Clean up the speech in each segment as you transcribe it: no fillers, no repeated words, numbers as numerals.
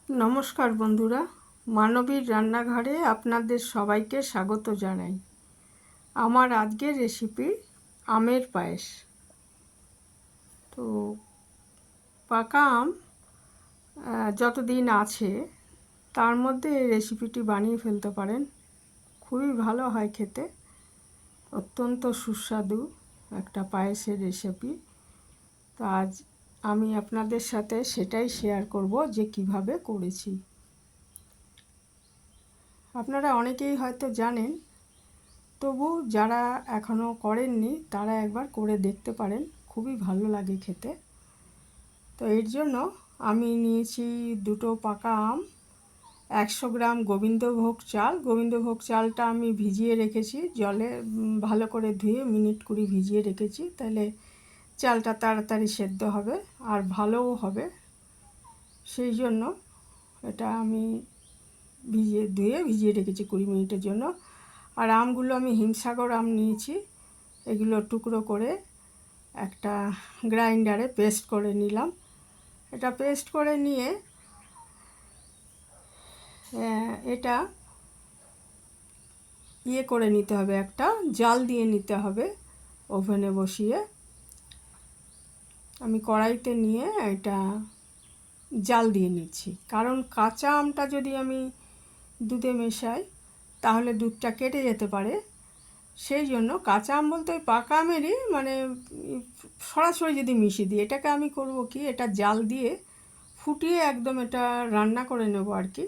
নমস্কার বন্ধুরা, মানবীর রান্নাঘরে আপনাদের সবাইকে স্বাগত জানাই। আমার আজকের রেসিপি আমের পায়েস। তো পাকা আম যতদিন আছে তার মধ্যে এই রেসিপিটি বানিয়ে ফেলতে পারেন। খুবই ভালো হয় খেতে, অত্যন্ত সুস্বাদু একটা পায়েসের রেসিপি। তো আজ আমি আপনাদের সাথে সেটাই শেয়ার করব যে কিভাবে করেছি। আপনারা অনেকেই হয়তো জানেন, তবু যারা এখনও করেননি তারা একবার করে দেখতে পারেন, খুবই ভালো লাগে খেতে। তো এর জন্য আমি নিয়েছি দুটো পাকা আম, 100 গ্রাম গোবিন্দভোগ চাল। গোবিন্দভোগ চালটা আমি ভিজিয়ে রেখেছি জলে, ভালো করে ধুয়ে মিনিট 20 ভিজিয়ে রেখেছি, তাহলে চালটা তাড়াতাড়ি সেদ্ধ হবে আর ভালোও হবে। সেই জন্য এটা আমি ভিজিয়ে রেখেছি 20 মিনিটের জন্য। আর আমগুলো আমি হিমসাগর আম নিয়েছি, এগুলো টুকরো করে একটা গ্রাইন্ডারে পেস্ট করে নিলাম। এটা পেস্ট করে নিয়ে এটা করে নিতে হবে, একটা জাল দিয়ে নিতে হবে ওভেনে বসিয়ে। আমি কড়াইতে নিয়ে এটা জাল দিয়ে নিচ্ছি, কারণ কাঁচা আমটা যদি আমি দুধে মেশাই তাহলে দুধটা কেটে যেতে পারে। সেই জন্য কাঁচা আম বলতে ওই পাকা আমেরই সরাসরি যদি মিশিয়ে দিই, এটাকে আমি করব কি, এটা জাল দিয়ে ফুটিয়ে একদম এটা রান্না করে নেব আর কি।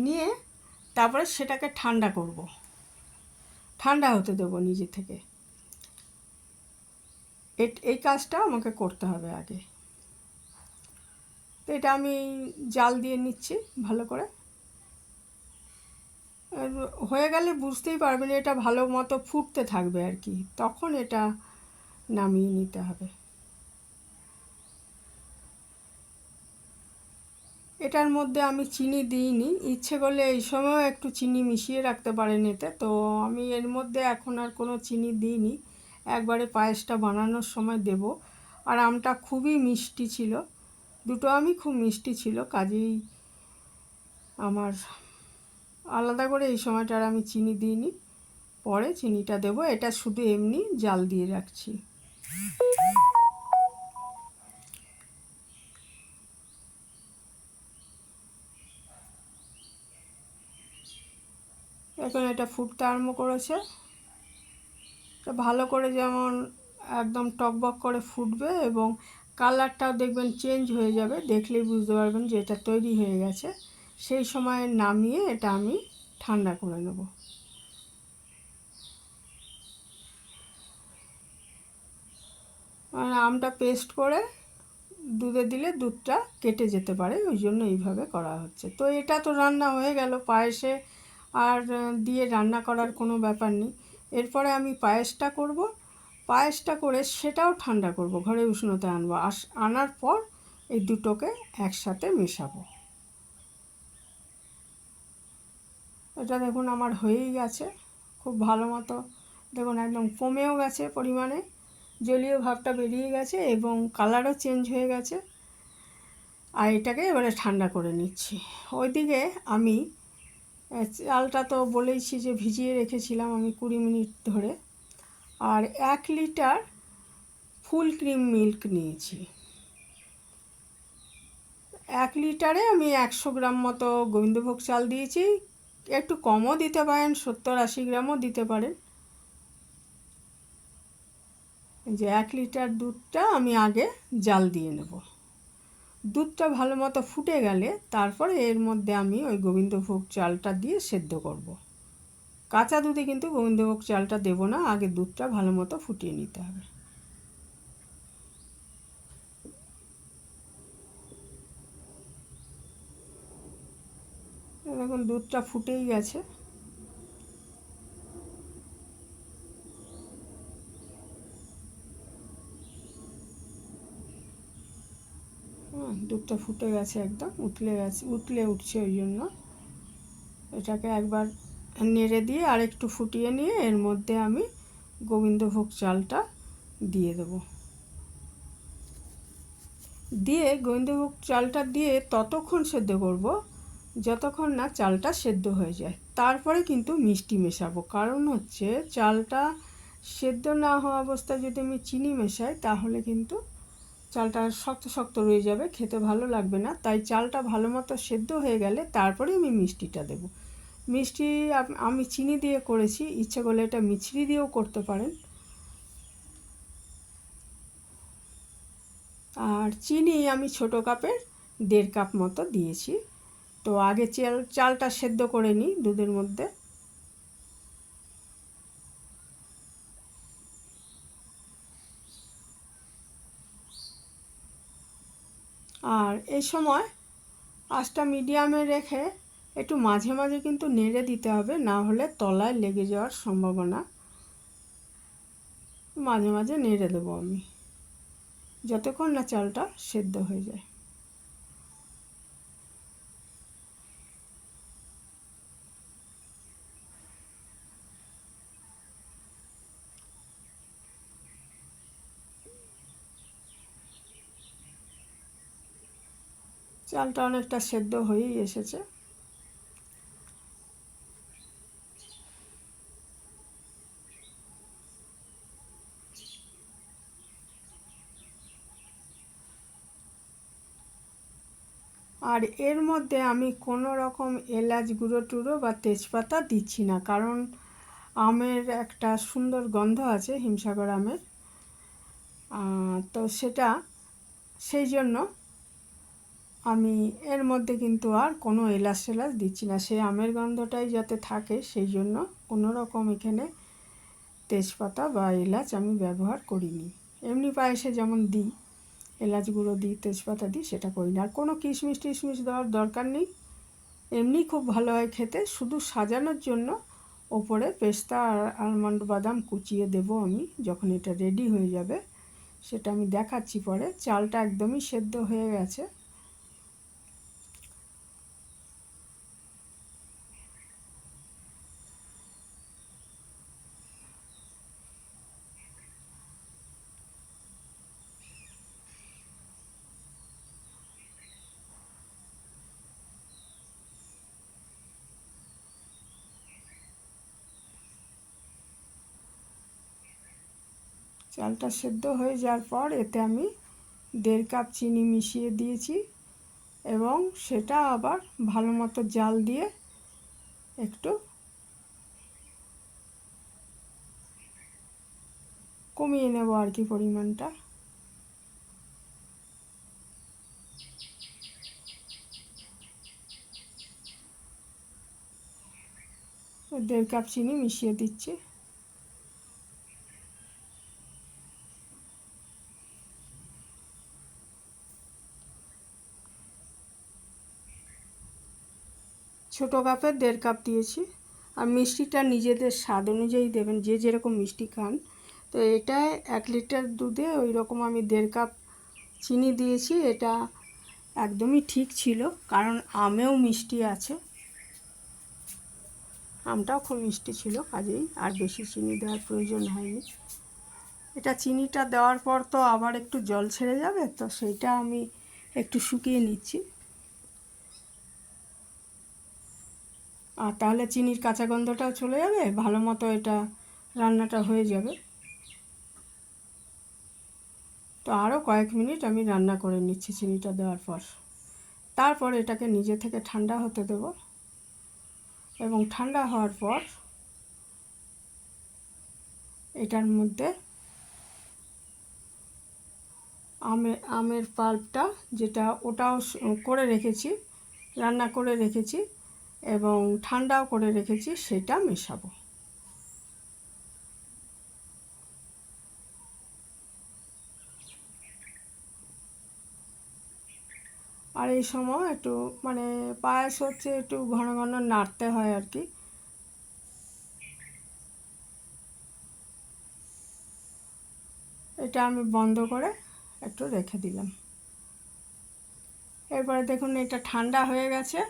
নিয়ে তারপরে সেটাকে ঠান্ডা করব, ঠান্ডা হতে দেবো নিজে থেকে। এই কাজটা আমাকে করতে হবে আগে। তো এটা আমি জাল দিয়ে নিচ্ছি ভালো করে। হয়ে গেলে বুঝতেই পারবেন, এটা ভালো মতো ফুটতে থাকবে আর কি, তখন এটা নামিয়ে নিতে হবে। এটার মধ্যে আমি চিনি দিইনি, ইচ্ছে করলে এই সময়ও একটু চিনি মিশিয়ে রাখতে পারেন এতে। তো আমি এর মধ্যে এখন আর কোনো চিনি দিইনি, একবারে পায়েসটা বানানোর সময় দেব। আর আমটা খুবই মিষ্টি ছিল, দুটো আমি খুব মিষ্টি ছিল, কাজেই আমার আলাদা করে এই সময়টা আর আমি চিনি দিইনি, পরে চিনিটা দেব। এটা শুধু এমনি জাল দিয়ে রাখছি। এখন এটা ফুটতে আরম্ভ করেছে, এটা ভালো করে যেমন একদম টকবক করে ফুটবে এবং কালারটাও দেখবেন চেঞ্জ হয়ে যাবে, দেখলেই বুঝতে পারবেন যে এটা তৈরি হয়ে গেছে। সেই সময় নামিয়ে এটা আমি ঠান্ডা করে নেব। আমটা পেস্ট করে দুধে দিলে দুধটা কেটে যেতে পারে, ওই জন্য এইভাবে করা হচ্ছে। তো এটা তো রান্না হয়ে গেল, পায়েসে আর দিয়ে রান্না করার কোনো ব্যাপার নেই। এরপরে আমি পায়েসটা করব, পায়েসটা করে সেটাও ঠান্ডা করব, ঘরে উষ্ণতায় আনবো। আনার পর এই দুটোকে একসাথে মেশাবো। এটা দেখুন আমার হয়েই গেছে খুব ভালো মতো, দেখুন একদম কমেও গেছে পরিমাণে, জলীয় ভাবটা বেরিয়ে গেছে এবং কালারও চেঞ্জ হয়ে গেছে। আর এটাকে এবারে ঠান্ডা করে নিচ্ছি। ওইদিকে আমি চালটা তো বলেইছি যে ভিজিয়ে রেখেছিলাম আমি 20 মিনিট ধরে, আর 1 লিটার ফুল ক্রিম মিল্ক নিয়েছি। 1 লিটারে আমি 100 গ্রাম মতো গোবিন্দভোগ চাল দিয়েছি, একটু কমও দিতে পারেন, 70-80 গ্রামও দিতে পারেন। যে 1 লিটার দুধটা আমি আগে জাল দিয়ে নেব। দুধটা ভালো মতো ফুটে গেলে তারপরে এর মধ্যে আমি ওই গোবিন্দভোগ চালটা দিয়ে সেদ্ধ করব। কাঁচা দুধে কিন্তু গোবিন্দভোগ চালটা দেব না, আগে দুধটা ভালো মতো ফুটিয়ে নিতে হবে। দেখুন দুধটা ফুটেই গেছে। দুধটা ফুটে গেছে, একদম উতলে উঠছে, ওই জন্য এটাকে একবার নেড়ে দিয়ে আর একটু ফুটিয়ে নিয়ে এর মধ্যে আমি গোবিন্দভোগ চালটা দিয়ে দেবো। দিয়ে গোবিন্দভোগ চালটা দিয়ে ততক্ষণ সেদ্ধ করব যতক্ষণ না চালটা সেদ্ধ হয়ে যায়। তারপরে কিন্তু মিষ্টি মেশাবো, কারণ হচ্ছে চালটা সেদ্ধ না হওয়া অবস্থায় যদি আমি চিনি মেশাই তাহলে কিন্তু চালটা শক্ত শক্ত রয়ে যাবে, খেতে ভালো লাগবে না। তাই চালটা ভালো মতো সেদ্ধ হয়ে গেলে তারপরে আমি মিষ্টিটা দেব। মিষ্টি আমি চিনি দিয়ে করেছি, ইচ্ছে করলে এটা মিছরি দিয়েও করতে পারেন। আর চিনি আমি ছোটো কাপের 1.5 কাপ মতো দিয়েছি। তো আগে চালটা সেদ্ধ করে নিই দুধের মধ্যে। আর এই সময় আঁচটা মিডিয়ামে রেখে একটু মাঝে মাঝে কিন্তু নেড়ে দিতে হবে, না হলে তলায় লেগে যাওয়ার সম্ভাবনা। মাঝে মাঝে নেড়ে দেবো আমি যতক্ষণ না চালটা সেদ্ধ হয়ে যায়। চালটা অনেকটা সেদ্ধ হয়েই এসেছে। আর এর মধ্যে আমি কোনো রকম এলাচ গুঁড়ো টুড়ো বা তেজপাতা দিচ্ছি না, কারণ আমের একটা সুন্দর গন্ধ আছে হিমসাগর আমের। তো সেই জন্য আমি এর মধ্যে কিন্তু আর কোনো এলাচ টেলাচ দিচ্ছি না। সেই আমের গন্ধটাই যাতে থাকে সেই জন্য কোনো রকম এখানে তেজপাতা বা এলাচ আমি ব্যবহার করিনি। এমনি পায়েসে যেমন দিই, এলাচ গুঁড়ো দিই, তেজপাতা দিই, সেটা করি না। আর কোনো কিশমিশ টিশমিশ দেওয়ার দরকার নেই, এমনি খুব ভালো হয় খেতে। শুধু সাজানোর জন্য ওপরে পেস্তা আর আলমন্ড বাদাম কুচিয়ে দেব আমি যখন এটা রেডি হয়ে যাবে। সেটা আমি দেখাচ্ছি পরে। চালটা একদমই সেদ্ধ হয়ে গেছে। চালটা সেদ্ধ হয়ে যাওয়ার পর এতে আমি 1.5 কাপ চিনি মিশিয়ে দিয়েছি এবং সেটা আবার ভালো মতো জাল দিয়ে একটু কমিয়ে নেব আর কি পরিমাণটা। 1.5 কাপ চিনি মিশিয়ে দিচ্ছি। ছোটো কাপের 1.5 কাপ দিয়েছি। আর মিষ্টিটা নিজেদের স্বাদ অনুযায়ী দেবেন, যে যেরকম মিষ্টি খান। তো এটায় 1 লিটার দুধে ওই রকম আমি 1.5 কাপ চিনি দিয়েছি। এটা একদমই ঠিক ছিল, কারণ আমেও মিষ্টি আছে, আমটাও খুব মিষ্টি ছিল, কাজেই আর বেশি চিনি দেওয়ার প্রয়োজন হয়নি। এটা চিনিটা দেওয়ার পর তো আবার একটু জল ছেড়ে যাবে, তো সেইটা আমি একটু শুকিয়ে নিচ্ছি। আর তাহলে চিনির কাঁচা গন্ধটাও চলে যাবে, ভালো মতো এটা রান্নাটা হয়ে যাবে। তো আরও কয়েক মিনিট আমি রান্না করে নিচ্ছি চিনিটা দেওয়ার পর। তারপর এটাকে নিজে থেকে ঠান্ডা হতে দেব এবং ঠান্ডা হওয়ার পর এটার মধ্যে আমের পাল্পটা, যেটা ওটাও করে রেখেছি, রান্না করে রেখেছি এবং ঠান্ডাও করে রেখেছি, সেটা মেশাবো। আর এই সময় একটু মানে পায়েস হচ্ছে, একটু ঘন ঘন নাড়তে হয় আর কি। এটা আমি বন্ধ করে একটু রেখে দিলাম। এরপরে দেখুন এটা ঠান্ডা হয়ে গেছে।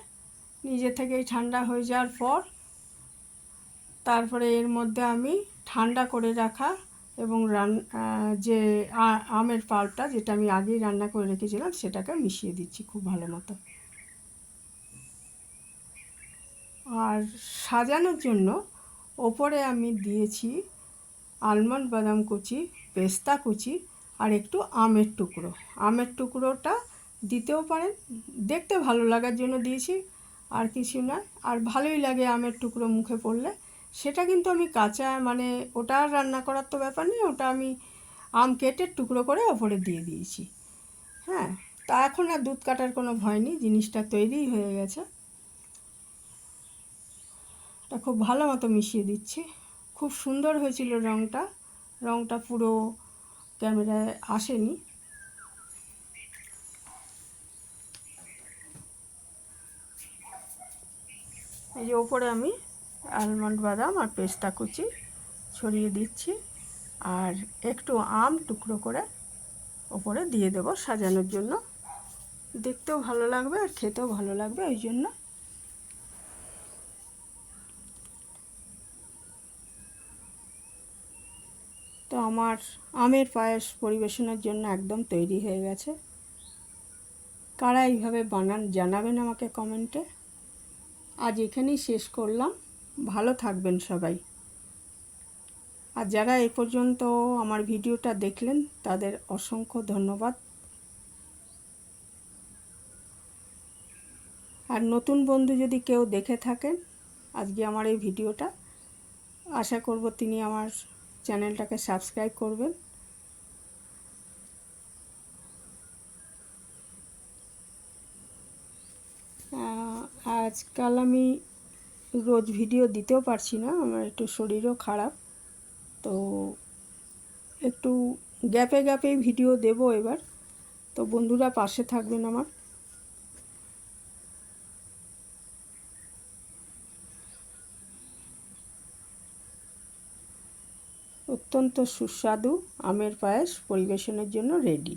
নিজে থেকেই ঠান্ডা হয়ে যাওয়ার পর তারপরে এর মধ্যে আমি ঠান্ডা করে রাখা এবং যে আমের পাল্পটা যেটা আমি আগেই রান্না করে রেখেছিলাম সেটাকে মিশিয়ে দিচ্ছি খুব ভালো মতো। আর সাজানোর জন্য ওপরে আমি দিয়েছি আলমন্ড বাদাম কুচি, পেস্তা কুচি আর একটু আমের টুকরো। আমের টুকরোটা দিতেও পারেন, দেখতে ভালো লাগার জন্য দিয়েছি, আর কিছু নয়। আর ভালোই লাগে আমের টুকরো মুখে পড়লে। সেটা কিন্তু আমি কাঁচা, মানে ওটা আর রান্না করার তো ব্যাপার নেই, ওটা আমি আম কেটে টুকরো করে ওপরে দিয়ে দিয়েছি। হ্যাঁ, তা এখন আর দুধ কাটার কোনো ভয় নেই, জিনিসটা তৈরিই হয়ে গেছে। এটা খুব ভালো মতো মিশিয়ে দিচ্ছি। খুব সুন্দর হয়েছিল রঙটা পুরো ক্যামেরায় আসেনি। এই যে ওপরে আমি আলমন্ড বাদাম আর পেস্তা কুচি ছড়িয়ে দিচ্ছি, আর একটু আম টুকরো করে ওপরে দিয়ে দেবো সাজানোর জন্য। দেখতেও ভালো লাগবে আর খেতেও ভালো লাগবে ওই জন্য। তো আমার আমের পায়েস পরিবেশনের জন্য একদম তৈরি হয়ে গেছে। কারা এইভাবে বানান জানাবেন আমাকে কমেন্টে। আজ এখানেই শেষ করলাম। ভালো থাকবেন সবাই। আর যারা এ পর্যন্ত আমার ভিডিওটা দেখলেন তাদের অসংখ্য ধন্যবাদ। আর নতুন বন্ধু যদি কেউ দেখে থাকেন আজকে আমার এই ভিডিওটা, আশা করব তিনি আমার চ্যানেলটাকে সাবস্ক্রাইব করবেন। আজকাল আমি রোজ ভিডিও দিতেও পারছি না, আমার একটু শরীরও খারাপ, তো একটু গ্যাপে গ্যাপেই ভিডিও দেব এবার। তো বন্ধুরা পাশে থাকবেন আমার। অত্যন্ত সুস্বাদু আমের পায়েস পরিবেশনের জন্য রেডি।